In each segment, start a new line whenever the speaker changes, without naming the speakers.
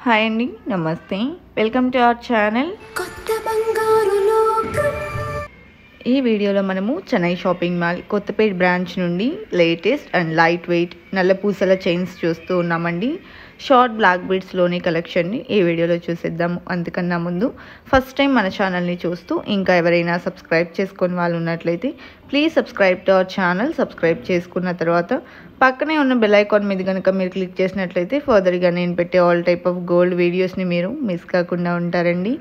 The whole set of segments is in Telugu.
హాయ్ అండి, నమస్తే. Welcome to our channel. ఈ వీడియోలో మనము Chennai shopping mall Kothapeta branch నుండి లేటెస్ట్ అండ్ లైట్ వెయిట్ నల్ల పూసల చైన్స్ చూస్తూ ఉన్నామండి. షార్ట్ బ్లాక్ బీడ్స్లోని కలెక్షన్ని ఈ వీడియోలో చూసేద్దాము. అంతకన్నా ముందు ఫస్ట్ టైం మన ఛానల్ని చూస్తూ ఇంకా ఎవరైనా సబ్స్క్రైబ్ చేసుకొని వాళ్ళు ఉన్నట్లయితే please subscribe to our channel. Subscribe చేసుకున్న తర్వాత పక్కనే ఉన్న బెల్ ఐకాన్ మీద కనుక మీరు క్లిక్ చేసినట్లయితే ఫర్దర్గా నేను పెట్టే ఆల్ టైప్ ఆఫ్ గోల్డ్ వీడియోస్ని మీరు మిస్ కాకుండా ఉంటారండి.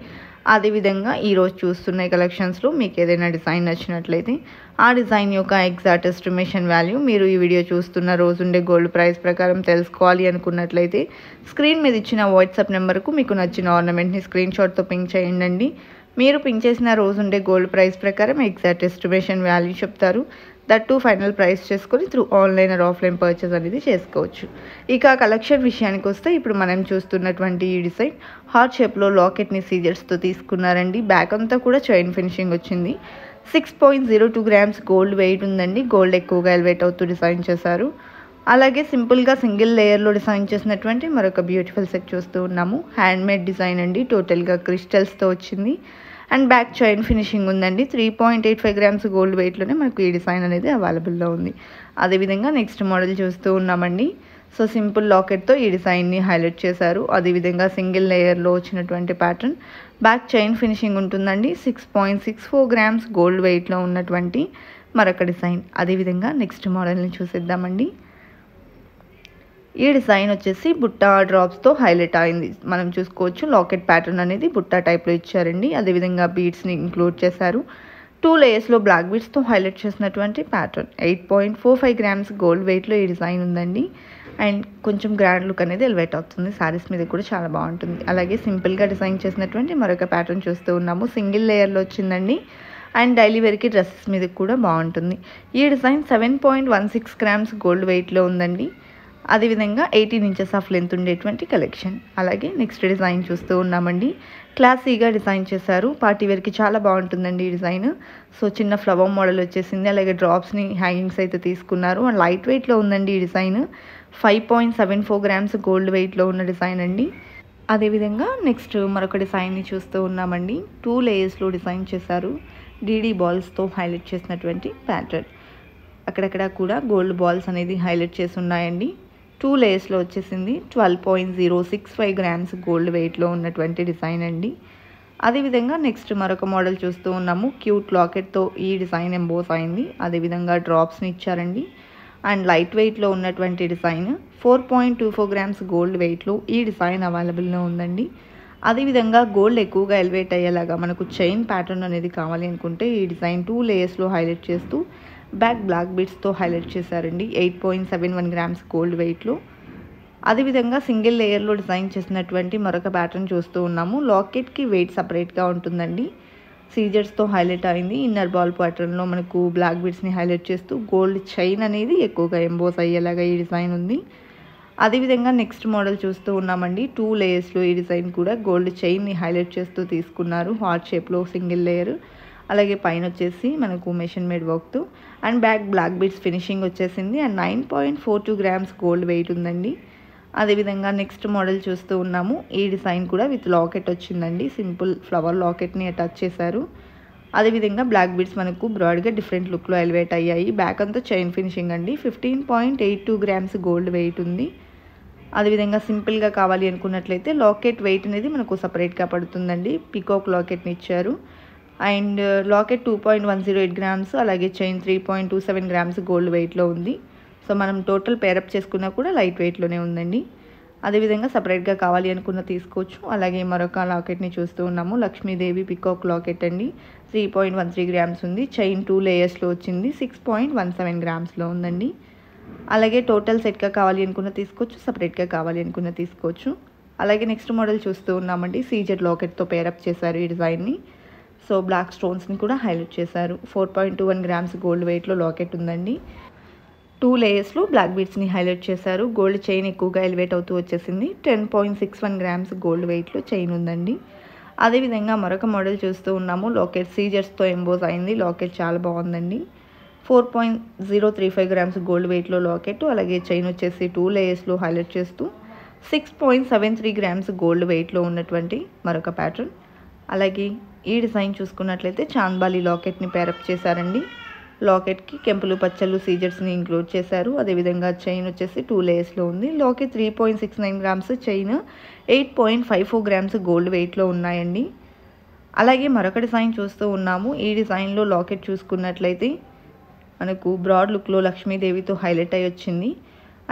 అదేవిధంగా ఈరోజు చూస్తున్న కలెక్షన్స్లో మీకు ఏదైనా డిజైన్ నచ్చినట్లయితే ఆ డిజైన్ యొక్క ఎగ్జాక్ట్ ఎస్టిమేషన్ వాల్యూ మీరు ఈ వీడియో చూస్తున్న రోజుండే గోల్డ్ ప్రైస్ ప్రకారం తెలుసుకోవాలి అనుకున్నట్లయితే స్క్రీన్ మీద ఇచ్చిన వాట్సాప్ నెంబర్కు మీకు నచ్చిన ఆర్నమెంట్ని స్క్రీన్ షాట్తో పింక్ చేయండి. మీరు పింక్ చేసిన రోజుండే గోల్డ్ ప్రైస్ ప్రకారం ఎగ్జాక్ట్ ఎస్టిమేషన్ వాల్యూ చెప్తారు. దట్టు ఫైనల్ ప్రైస్ చేసుకొని through online or offline purchase అనేది చేసుకోవచ్చు. ఇక కలెక్షన్ విషయానికి వస్తే ఇప్పుడు మనం చూస్తున్నటువంటి ఈ డిజైన్ హార్ట్ షేప్లో లాకెట్ని సీజర్స్తో తీసుకున్నారండి. బ్యాక్ అంతా కూడా చైన్ ఫినిషింగ్ వచ్చింది. 6.02 గ్రామ్స్ గోల్డ్ వెయిట్ ఉందండి. గోల్డ్ ఎక్కువగా ఎలివేట్ అవుతూ డిజైన్ చేశారు. అలాగే సింపుల్గా సింగిల్ లేయర్లో డిజైన్ చేసినటువంటి మరొక బ్యూటిఫుల్ సెట్ చూస్తూ ఉన్నాము. హ్యాండ్మేడ్ డిజైన్ అండి. టోటల్గా క్రిస్టల్స్తో వచ్చింది అండ్ బ్యాక్ చైన్ ఫినిషింగ్ ఉందండి. 3.85 గ్రామ్స్ గోల్డ్ వెయిట్లోనే మనకు ఈ డిజైన్ అనేది అవైలబుల్లో ఉంది. అదేవిధంగా నెక్స్ట్ మోడల్ చూస్తూ ఉన్నామండి. సో సింపుల్ లాకెట్తో ఈ డిజైన్ని హైలైట్ చేశారు. అదేవిధంగా సింగిల్ లేయర్లో వచ్చినటువంటి ప్యాటర్న్, బ్యాక్ చైన్ ఫినిషింగ్ ఉంటుందండి. 6.64 గ్రామ్స్ గోల్డ్ వెయిట్లో ఉన్నటువంటి మరొక డిజైన్. అదేవిధంగా నెక్స్ట్ మోడల్ని చూసేద్దామండి. ఈ డిజైన్ వచ్చేసి బుట్ట డ్రాప్స్తో హైలైట్ అయింది. మనం చూసుకోవచ్చు లాకెట్ ప్యాటర్న్ అనేది బుట్ట టైప్లో ఇచ్చారండి. అదేవిధంగా బీడ్స్ని ఇంక్లూడ్ చేశారు. 2 లేయర్స్లో బ్లాక్ బీడ్స్తో హైలైట్ చేసినటువంటి ప్యాటర్న్. 8.45 గ్రామ్స్ గోల్డ్ వెయిట్లో ఈ డిజైన్ ఉందండి. అండ్ కొంచెం గ్రాండ్ లుక్ అనేది ఎలివేట్ అవుతుంది. శారీస్ మీద కూడా చాలా బాగుంటుంది. అలాగే సింపుల్గా డిజైన్ చేసినటువంటి మరొక ప్యాటర్న్ చూస్తూ ఉన్నాము. సింగిల్ లేయర్లో వచ్చిందండి. అండ్ డైలీ వేర్కి డ్రెస్సెస్ మీద కూడా బాగుంటుంది. ఈ డిజైన్ 7.16 గ్రామ్స్ గోల్డ్ వెయిట్లో ఉందండి. అదేవిధంగా 18 ఇంచెస్ ఆఫ్ లెంత్ ఉండేటువంటి కలెక్షన్. అలాగే నెక్స్ట్ డిజైన్ చూస్తూ ఉన్నామండి. క్లాసీగా డిజైన్ చేశారు. పార్టీ వేర్కి చాలా బాగుంటుందండి ఈ డిజైన్. సో చిన్న ఫ్లవర్ మోడల్ వచ్చేసింది. అలాగే డ్రాప్స్ని హ్యాంగింగ్స్ అయితే తీసుకున్నారు. అండ్ లైట్ వెయిట్లో ఉందండి ఈ డిజైన్. 5.74 గ్రామ్స్ గోల్డ్ వెయిట్లో ఉన్న డిజైన్ అండి. అదేవిధంగా నెక్స్ట్ మరొక డిజైన్ని చూస్తూ ఉన్నామండి. 2 లేయర్స్లో డిజైన్ చేశారు. డీడీ బాల్స్తో హైలైట్ చేసినటువంటి ప్యాటర్న్. అక్కడక్కడ కూడా గోల్డ్ బాల్స్ అనేది హైలైట్ చేసి ఉన్నాయండి. 2 లేయర్స్లో వచ్చేసింది. 12.065 గ్రామ్స్ గోల్డ్ వెయిట్లో ఉన్నటువంటి డిజైన్ అండి. అదేవిధంగా నెక్స్ట్ మరొక మోడల్ చూస్తూ ఉన్నాము. క్యూట్ లాకెట్తో ఈ డిజైన్ ఎంబోస్ అయింది. అదేవిధంగా డ్రాప్స్ని ఇచ్చారండి. అండ్ లైట్ వెయిట్లో ఉన్నటువంటి డిజైన్. 4.24 గ్రామ్స్ గోల్డ్ వెయిట్లో ఈ డిజైన్ అవైలబుల్లో ఉందండి. అదేవిధంగా గోల్డ్ ఎక్కువగా ఎలివేట్ అయ్యేలాగా మనకు చైన్ ప్యాటర్న్ అనేది కావాలి అనుకుంటే ఈ డిజైన్ 2 లేయర్స్లో హైలైట్ చేస్తూ బ్యాక్ బ్లాక్ బీడ్స్తో హైలైట్ చేశారండి. 8.71 గ్రామ్స్ గోల్డ్ వెయిట్లో. అదేవిధంగా సింగిల్ లేయర్లో డిజైన్ చేసినటువంటి మరొక ప్యాటర్న్ చూస్తూ ఉన్నాము. లాకెట్కి వెయిట్ సపరేట్గా ఉంటుందండి. సీజర్స్తో హైలైట్ అయింది. ఇన్నర్ బాల్ ప్యాటర్న్లో మనకు బ్లాక్ బీడ్స్ని హైలైట్ చేస్తూ గోల్డ్ చైన్ అనేది ఎక్కువగా ఎంబోస్ అయ్యేలాగా ఈ డిజైన్ ఉంది. అదేవిధంగా నెక్స్ట్ మోడల్ చూస్తూ ఉన్నామండి. 2 లేయర్స్లో ఈ డిజైన్ కూడా గోల్డ్ చైన్ని హైలైట్ చేస్తూ తీసుకున్నారు. హార్ట్ షేప్లో సింగిల్ లేయర్. అలాగే పైన వచ్చేసి మనకు మెషిన్ మేడ్ వర్క్తో and back black beads finishing వచ్చేసింది. అండ్ 9.42 గ్రామ్స్ గోల్డ్ వెయిట్ ఉందండి. అదేవిధంగా నెక్స్ట్ మోడల్ చూస్తూ ఉన్నాము. ఈ డిజైన్ కూడా విత్ లాకెట్ వచ్చిందండి. సింపుల్ ఫ్లవర్ లాకెట్ని అటాచ్ చేశారు. అదేవిధంగా బ్లాక్ బీడ్స్ మనకు బ్రాడ్గా డిఫరెంట్ లుక్లో ఎలివేట్ అయ్యాయి. బ్యాక్ అంతా చైన్ ఫినిషింగ్ అండి. 15.82 గ్రామ్స్ గోల్డ్ వెయిట్ ఉంది. అదేవిధంగా సింపుల్గా కావాలి అనుకున్నట్లయితే లాకెట్ వెయిట్ అనేది మనకు సపరేట్గా పడుతుందండి. పికాక్ లాకెట్ని ఇచ్చారు. అండ్ లాకెట్ 2.108 గ్రామ్స్, అలాగే చైన్ 3.27 గ్రామ్స్ గోల్డ్ వెయిట్లో ఉంది. సో మనం టోటల్ పేరప్ చేసుకున్నా కూడా లైట్ వెయిట్లోనే ఉందండి. అదేవిధంగా సపరేట్గా కావాలి అనుకున్న తీసుకోవచ్చు. అలాగే మరొక లాకెట్ని చూస్తూ ఉన్నాము. లక్ష్మీదేవి పికాక్ లాకెట్ అండి. 3.13 గ్రామ్స్ ఉంది. చైన్ 2 లేయర్స్లో వచ్చింది. 6.17 గ్రామ్స్లో ఉందండి. అలాగే టోటల్ సెట్గా కావాలి అనుకున్న తీసుకోవచ్చు. సపరేట్గా కావాలి అనుకున్న తీసుకోవచ్చు. అలాగే నెక్స్ట్ మోడల్ చూస్తూ ఉన్నామండి. సీజర్ లాకెట్తో పేరప్ చేశారు ఈ డిజైన్ని. సో బ్లాక్ స్టోన్స్ని కూడా హైలైట్ చేశారు. 4.21 గ్రామ్స్ గోల్డ్ వెయిట్లో లాకెట్ ఉందండి. 2 లేయర్స్లో బ్లాక్ బీడ్స్ని హైలైట్ చేశారు. గోల్డ్ చైన్ ఎక్కువగా ఎలివేట్ అవుతూ వచ్చేసింది. 10.61 గ్రామ్స్ గోల్డ్ వెయిట్లో చైన్ ఉందండి. అదేవిధంగా మరొక మోడల్ చూస్తూ ఉన్నాము. లాకెట్ సీజర్స్తో ఎంబోస్ అయింది. లాకెట్ చాలా బాగుందండి. 4.035 గ్రామ్స్ గోల్డ్ వెయిట్లో లాకెట్. అలాగే చైన్ వచ్చేసి 2 లేయర్స్లో హైలైట్ చేస్తూ 6.73 గ్రామ్స్ గోల్డ్ వెయిట్లో ఉన్నటువంటి మరొక ప్యాటర్న్. అలాగే ఈ డిజైన్ చూసుకున్నట్లయితే చాంద్బాలి లాకెట్ని పేరప్ చేశారండి. లాకెట్కి కెంపులు పచ్చలు సీజర్స్ని ఇంక్లూడ్ చేశారు. అదేవిధంగా చైన్ వచ్చేసి 2 లేయర్స్లో ఉంది. Locket 3.69 grams, chain 8.54 grams gold వెయిట్లో ఉన్నాయండి. అలాగే మరొక డిజైన్ చూస్తూ ఉన్నాము. ఈ డిజైన్లో లాకెట్ చూసుకున్నట్లయితే మనకు బ్రాడ్ లుక్లో లక్ష్మీదేవితో హైలైట్ అయ్యి వచ్చింది.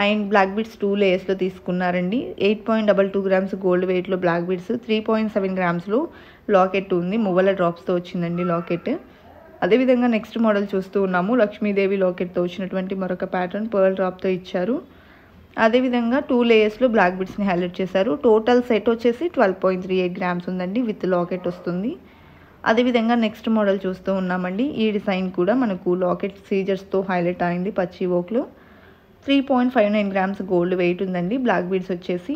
అండ్ బ్లాక్ బీడ్స్ 2 లేయర్స్లో తీసుకున్నారండి. 8.22 గ్రామ్స్ గోల్డ్ వెయిట్లో బ్లాక్ బీడ్స్, 3.7 గ్రామ్స్లో లాకెట్ ఉంది. మువ్వల డ్రాప్స్తో వచ్చిందండి లాకెట్. అదేవిధంగా నెక్స్ట్ మోడల్ చూస్తూ ఉన్నాము. లక్ష్మీదేవి లాకెట్తో వచ్చినటువంటి మరొక ప్యాటర్న్ పర్ల్ డ్రాప్తో ఇచ్చారు. అదేవిధంగా 2 లేయర్స్లో బ్లాక్ బీడ్స్ని హైలైట్ చేశారు. టోటల్ సెట్ వచ్చేసి 12.38 గ్రామ్స్ ఉందండి, విత్ లాకెట్ వస్తుంది. అదేవిధంగా నెక్స్ట్ మోడల్ చూస్తూ ఉన్నామండి. ఈ డిజైన్ కూడా మనకు లాకెట్ సీజర్స్తో హైలైట్ అయింది పచ్చి ఓక్లో. 3.59 గ్రామ్స్ గోల్డ్ వెయిట్ ఉందండి. బ్లాక్ బీడ్స్ వచ్చేసి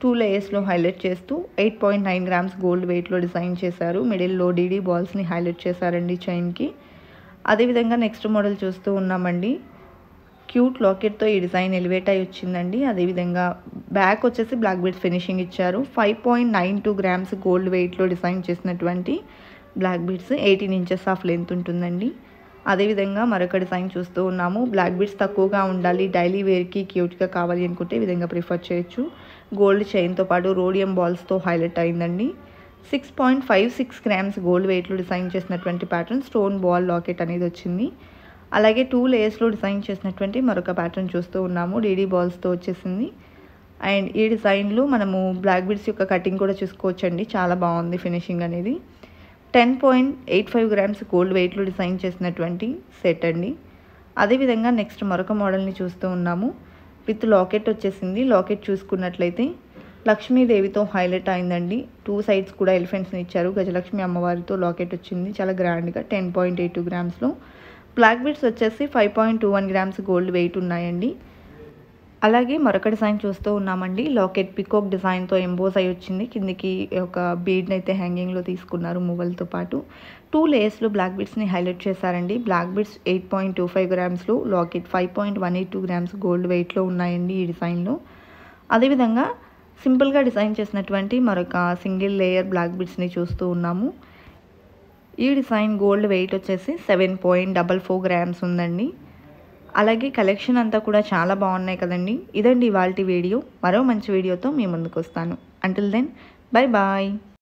2 లేయర్స్లో హైలైట్ చేస్తూ 8.9 గ్రామ్స్ గోల్డ్ వెయిట్లో డిజైన్ చేశారు. మిడిల్లో డీడీ బాల్స్ని హైలైట్ చేశారండి చైన్కి. అదేవిధంగా నెక్స్ట్ మోడల్ చూస్తూ ఉన్నామండి. క్యూట్ లాకెట్తో ఈ డిజైన్ ఎలివేట్ అయి వచ్చిందండి. అదేవిధంగా బ్యాక్ వచ్చేసి బ్లాక్ బీడ్స్ ఫినిషింగ్ ఇచ్చారు. 5.92 గ్రామ్స్ గోల్డ్ వెయిట్లో డిజైన్ చేసినటువంటి black beads, 18 inches of length ఉంటుందండి. అదేవిధంగా మరొక డిజైన్ చూస్తూ ఉన్నాము. బ్లాక్ బీడ్స్ తక్కువగా ఉండాలి, డైలీ వేర్కి క్యూట్గా కావాలి అనుకుంటే ఈ విధంగా ప్రిఫర్ చేయొచ్చు. గోల్డ్ చైన్తో పాటు రోడియం బాల్స్తో హైలైట్ అయిందండి. 6.56 గ్రామ్స్ గోల్డ్ వెయిట్లో డిజైన్ చేసినటువంటి ప్యాటర్న్ స్టోన్ బాల్ లాకెట్ అనేది వచ్చింది. అలాగే 2 లేయర్స్లో డిజైన్ చేసినటువంటి మరొక ప్యాటర్న్ చూస్తూ ఉన్నాము. డీడీ బాల్స్తో వచ్చేసింది. అండ్ ఈ డిజైన్లో మనము బ్లాక్ బీడ్స్ యొక్క కటింగ్ కూడా చూసుకోవచ్చండి. చాలా బాగుంది ఫినిషింగ్ అనేది. 10.85 గ్రామ్స్ గోల్డ్ వెయిట్లో డిజైన్ చేసినటువంటి సెట్ అండి. అదేవిధంగా నెక్స్ట్ మరొక మోడల్ని చూస్తూ ఉన్నాము. విత్ లాకెట్ వచ్చేసింది. లాకెట్ చూసుకున్నట్లయితే లక్ష్మీదేవితో హైలైట్ అయిందండి. 2 సైడ్స్ కూడా ఎలిఫెంట్స్ని ఇచ్చారు. గజలక్ష్మి అమ్మవారితో లాకెట్ వచ్చింది చాలా గ్రాండ్గా. 10.82 గ్రామ్స్లో బ్లాక్ బీడ్స్ వచ్చేసి 5.21 గ్రామ్స్ గోల్డ్ వెయిట్ ఉన్నాయండి. అలాగే మరొక డిజైన్ చూస్తూ ఉన్నామండి. లాకెట్ పికాక్ డిజైన్తో ఎంబోస్ అయి వచ్చింది. కిందికి ఒక బీడ్ని అయితే హ్యాంగింగ్లో తీసుకున్నారు మువ్వలతో పాటు. 2 లేయర్స్లో బ్లాక్ బీడ్స్ని హైలైట్ చేశారండి. బ్లాక్ బీడ్స్ 8.25 గ్రామ్స్లో, లాకెట్ 5.182 గ్రామ్స్ గోల్డ్ వెయిట్లో ఉన్నాయండి ఈ డిజైన్లో. అదేవిధంగా సింపుల్గా డిజైన్ చేసినటువంటి మరొక సింగిల్ లేయర్ బ్లాక్ బీడ్స్ని చూస్తూ ఉన్నాము. ఈ డిజైన్ గోల్డ్ వెయిట్ వచ్చేసి 7.44 గ్రామ్స్ ఉందండి. అలాగే కలెక్షన్ అంతా కూడా చాలా బాగున్నాయి కదండి. ఇదండి ఇవాల్టి వీడియో. మరో మంచి వీడియోతో మీ ముందుకు వస్తాను. Until then bye bye.